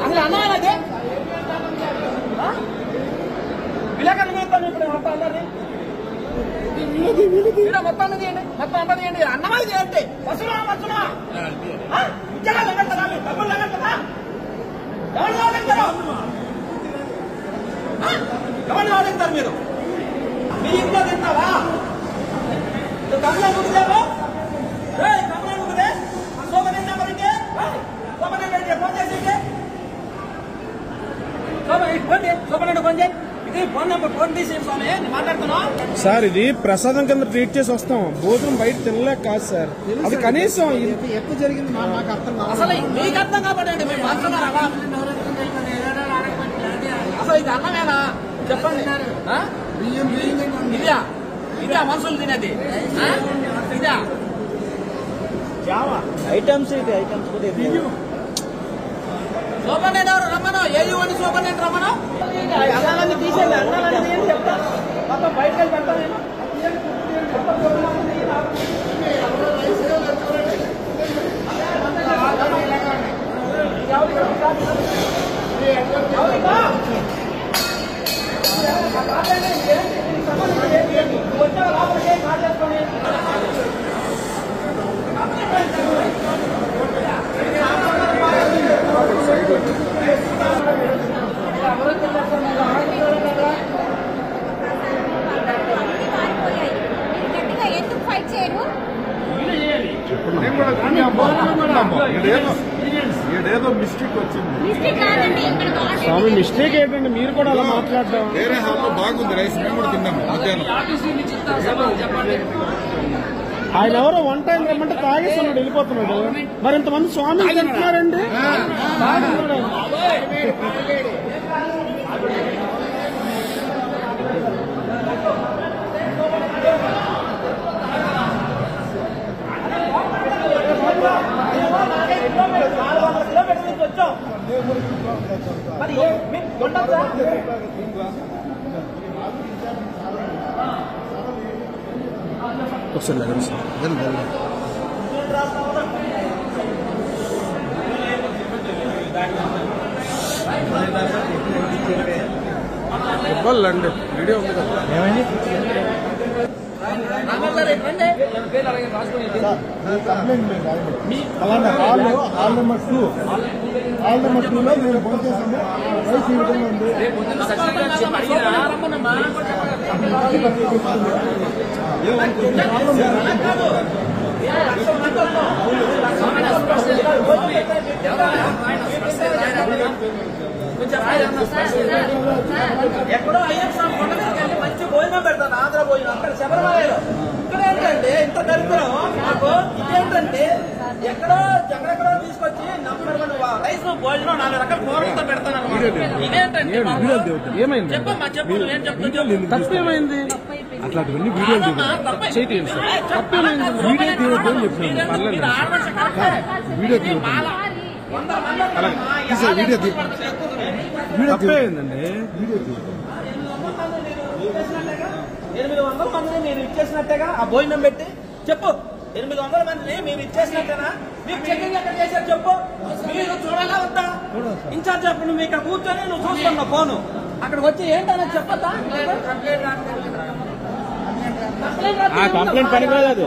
అసలు అన్నాయనది విలేకరులు చెప్తాను ఇప్పుడు మొత్తం తీయండి మొత్తం అంతా తీయండి అన్నమాది చేయండి వస్తున్నా వస్తున్నా ఉద్యోగాలు ఎగడతారా మీరు డబ్బులు ఎగడతారా ఎవరిని వాడతారు ఎవరిని వాడతారు మీరు మీ ఇంట్లో తింటావా కంప్లైంట్ ఉంటుందేమో కంప్లైంట్ ఉంటుంది సోమరెడ్డి నెంబర్కి సోమరెడ్డి ఫోన్ చేసి సోమరెడ్డి ఫోన్ చేయి ఫోన్ నెంబర్ ఫోన్ తీసి మాట్లాడుతున్నా సార్. ఇది ప్రసాదం కింద ట్రీట్ చేసి వస్తాం, భోజనం బయట తినలేక కాదు సార్. అది కనీసం ఎప్పుడు జరిగింది మాకు అర్థం కాదు. అసలు మీకు అర్థం కాబట్టి మేము మాట్లాడుతున్నారా అసలు ఇది అన్నమేనా చెప్పండి. ఇదా ఇదా మనుషులు తినేది ఇదా ఐటమ్స్ ఇది ఐటమ్స్ సూపర్నెంట్ ఎవరు రమ్మను ఏది ఇవ్వండి సూపర్నెంట్ రమ్మను అన్నాలన్నీ తీసేయండి అన్నాలన్నీ ఏం చెప్తా మొత్తం బయటకు వెళ్ళి పెడతా నేను ఏదో మిస్టేక్ వచ్చింది. స్వామి మిస్టేక్ ఏంటండి మీరు కూడా అలా మాట్లాడడం? వేరే హాల్లో బాగుంది రైస్, మేము కూడా తిన్నాము మధ్యాహ్నం. ఆయన ఎవరో వన్ టైం రమ్మంటే తాగేస్తున్నాడు వెళ్ళిపోతున్నాడు. మరి ఇంతమంది స్వామి తింటున్నారండి. ఒకసారి ఇవ్వాలండి వీడియో ఉంది కదా. ఏమైంది? హాల్ నెంబర్ 2 లో మేము ఫోన్ చేసాము. రైస్ ఈ విధంగా ఉంది. ఎక్కడో అయ్యప్ప మంచి భోజనం పెడతాను ఆంధ్ర భోజనం అక్కడ శబరిమలలో. ఇక్కడ ఏంటంటే ఇంత దరిద్రం మాకు. ఇదేంటంటే ఎక్కడో ఎక్కడెక్కడో తీసుకొచ్చి రైస్ భోజనం 4 రకాల కూరలతో పెడతాను అనమాట. ఇదేంటంటే చెప్పమ్మా చెప్పు ఏం చెప్తాను. తప్పేమైంది? అట్లాంటివన్నీ వీడియో చేయండి సార్. తప్పేమైంది? తప్పేందండి. 800 మందిని మీరు ఇచ్చేసినట్టేగా ఆ భోజనం పెట్టి చెప్పు. 800 మందిని మీరు ఇచ్చేసినట్టేనా? మీకు చెకింగ్ ఎక్కడ చేశారు చెప్పు. మీరు చూడాలా వద్దా? ఇన్ఛార్జ్ చెప్పండి. మీకు కూర్చొని నువ్వు చూస్తున్నావు ఫోను. అక్కడికి వచ్చి ఏంటనేది చెప్పద్దా? కంప్లైంట్ పని కాదు.